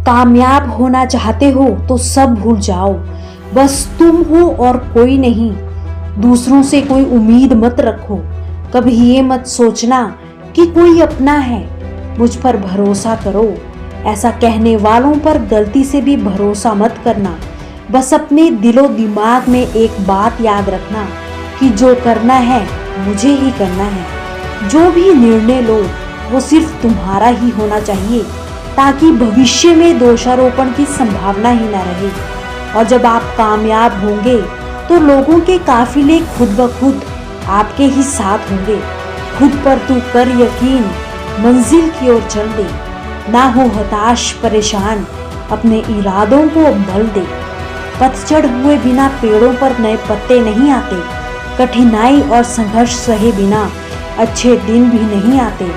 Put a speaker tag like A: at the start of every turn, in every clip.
A: कामयाब होना चाहते हो तो सब भूल जाओ, बस तुम हो और कोई नहीं। दूसरों से कोई उम्मीद मत रखो, कभी ये मत सोचना कि कोई अपना है। मुझ पर भरोसा करो, ऐसा कहने वालों पर गलती से भी भरोसा मत करना। बस अपने दिलो दिमाग में एक बात याद रखना कि जो करना है मुझे ही करना है। जो भी निर्णय लो वो सिर्फ तुम्हारा ही होना चाहिए, ताकि भविष्य में दोषारोपण की संभावना ही न रहे। और जब आप कामयाब होंगे तो लोगों के काफिले खुद ब खुद आपके ही साथ होंगे। खुद पर तू कर यकीन, मंजिल की ओर चल दे। ना हो हताश परेशान, अपने इरादों को बल दे। पतझड़ हुए बिना पेड़ों पर नए पत्ते नहीं आते। कठिनाई और संघर्ष सहे बिना अच्छे दिन भी नहीं आते।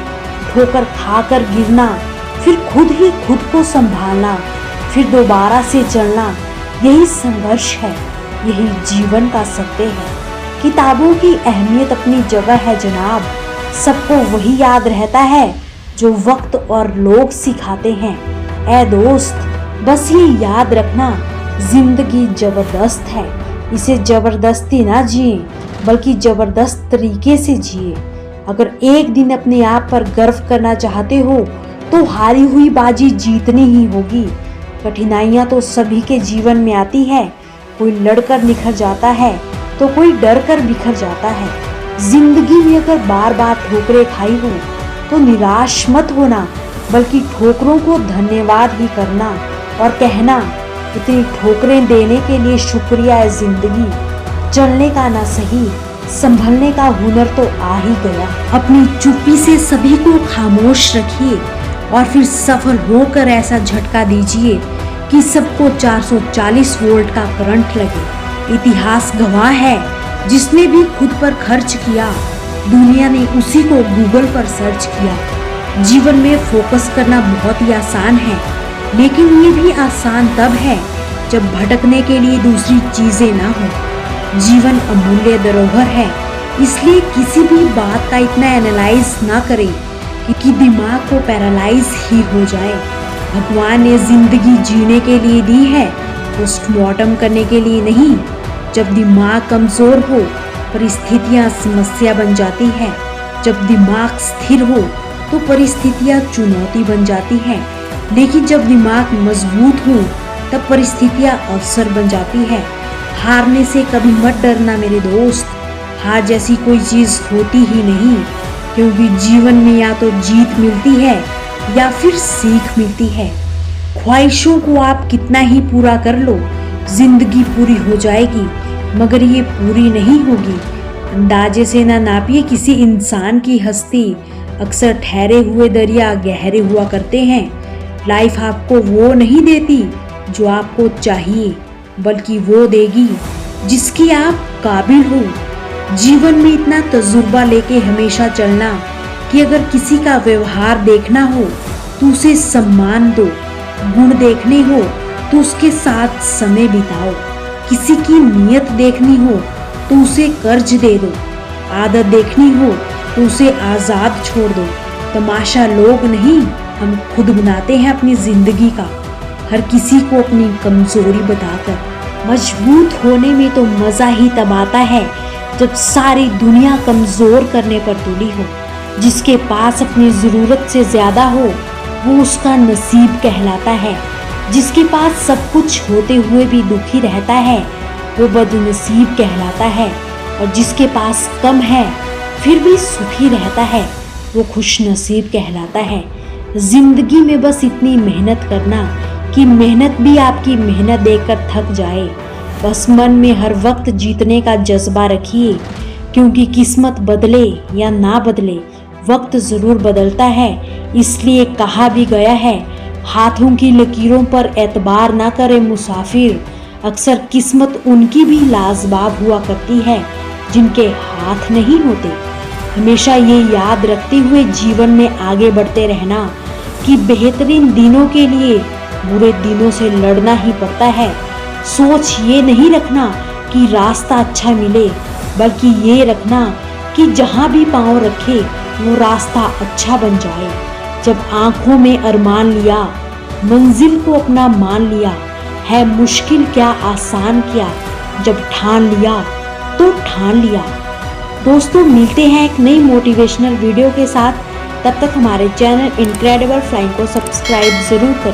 A: ठोकर खाकर गिरना, फिर खुद ही खुद को संभालना, फिर दोबारा से चलना, यही संघर्ष है, यही जीवन का सत्य है। किताबों की अहमियत अपनी जगह है जनाब, सबको वही याद रहता है जो वक्त और लोग सिखाते हैं। ऐ दोस्त, बस ये याद रखना, जिंदगी जबरदस्त है, इसे जबरदस्ती ना जिए बल्कि जबरदस्त तरीके से जिए। अगर एक दिन अपने आप पर गर्व करना चाहते हो तो हारी हुई बाजी जीतनी ही होगी। कठिनाइयां तो सभी के जीवन में आती है, कोई लड़कर निखर जाता है तो कोई डर कर बिखर जाता है। जिंदगी में अगर बार बार ठोकरें खाई हो तो निराश मत होना, बल्कि ठोकरों को धन्यवाद ही करना और कहना, इतनी ठोकरें देने के लिए शुक्रिया है जिंदगी। चलने का ना सही, संभलने का हुनर तो आ ही गया। अपनी चुप्पी से सभी को खामोश रखिए और फिर सफल होकर ऐसा झटका दीजिए कि सबको 440 वोल्ट का करंट लगे। इतिहास गवाह है, जिसने भी खुद पर खर्च किया, दुनिया ने उसी को गूगल पर सर्च किया। जीवन में फोकस करना बहुत ही आसान है, लेकिन ये भी आसान तब है जब भटकने के लिए दूसरी चीजें ना हो। जीवन अमूल्य धरोहर है, इसलिए किसी भी बात का इतना एनालाइज ना करें कि दिमाग को पैरालाइज ही हो जाए। भगवान ने जिंदगी जीने के लिए दी है, पोस्टमार्टम करने के लिए नहीं। जब दिमाग कमजोर हो परिस्थितियां समस्या बन जाती है, जब दिमाग स्थिर हो तो परिस्थितियां चुनौती बन जाती है, लेकिन जब दिमाग मजबूत हो तब परिस्थितियां अवसर बन जाती है। हारने से कभी मत डरना मेरे दोस्त, हार जैसी कोई चीज होती ही नहीं, क्योंकि जीवन में या तो जीत मिलती है या फिर सीख मिलती है। ख्वाहिशों को आप कितना ही पूरा कर लो, जिंदगी पूरी हो जाएगी मगर ये पूरी नहीं होगी। अंदाजे से ना नापिए किसी इंसान की हस्ती, अक्सर ठहरे हुए दरिया गहरे हुआ करते हैं। लाइफ आपको वो नहीं देती जो आपको चाहिए, बल्कि वो देगी जिसकी आप काबिल हो। जीवन में इतना तजुर्बा लेके हमेशा चलना कि अगर किसी का व्यवहार देखना हो तो उसे सम्मान दो, गुण देखने हो तो उसके साथ समय बिताओ, किसी की नीयत देखनी हो तो उसे कर्ज दे दो, आदत देखनी हो तो उसे आजाद छोड़ दो। तमाशा लोग नहीं, हम खुद बनाते हैं अपनी जिंदगी का, हर किसी को अपनी कमजोरी बताकर। मजबूत होने में तो मजा ही तब आता है जब सारी दुनिया कमजोर करने पर तुली हो। जिसके पास अपनी जरूरत से ज्यादा हो वो उसका नसीब कहलाता है। जिसके पास सब कुछ होते हुए भी दुखी रहता है वो बदनसीब कहलाता है। और जिसके पास कम है फिर भी सुखी रहता है वो खुशनसीब कहलाता है। जिंदगी में बस इतनी मेहनत करना कि मेहनत भी आपकी मेहनत देखकर थक जाए। बस मन में हर वक्त जीतने का जज्बा रखिए, क्योंकि किस्मत बदले या ना बदले वक्त जरूर बदलता है। इसलिए कहा भी गया है, हाथों की लकीरों पर एतबार ना करे मुसाफिर। अक्सर किस्मत उनकी भी लाजवाब हुआ करती है जिनके हाथ नहीं होते। हमेशा ये याद रखते हुए जीवन में आगे बढ़ते रहना कि बेहतरीन दिनों के लिए बुरे दिनों से लड़ना ही पड़ता है। सोच ये नहीं रखना कि रास्ता अच्छा मिले, बल्कि ये रखना कि जहाँ भी पाँव रखे वो रास्ता अच्छा बन जाए। जब आंखों में अरमान लिया मंजिल को अपना मान लिया, है मुश्किल क्या आसान किया, जब ठान लिया तो ठान लिया। दोस्तों मिलते हैं एक नई मोटिवेशनल वीडियो के साथ, तब तक हमारे चैनल इनक्रेडिबल फ्लाइंग को सब्सक्राइब जरूर करें।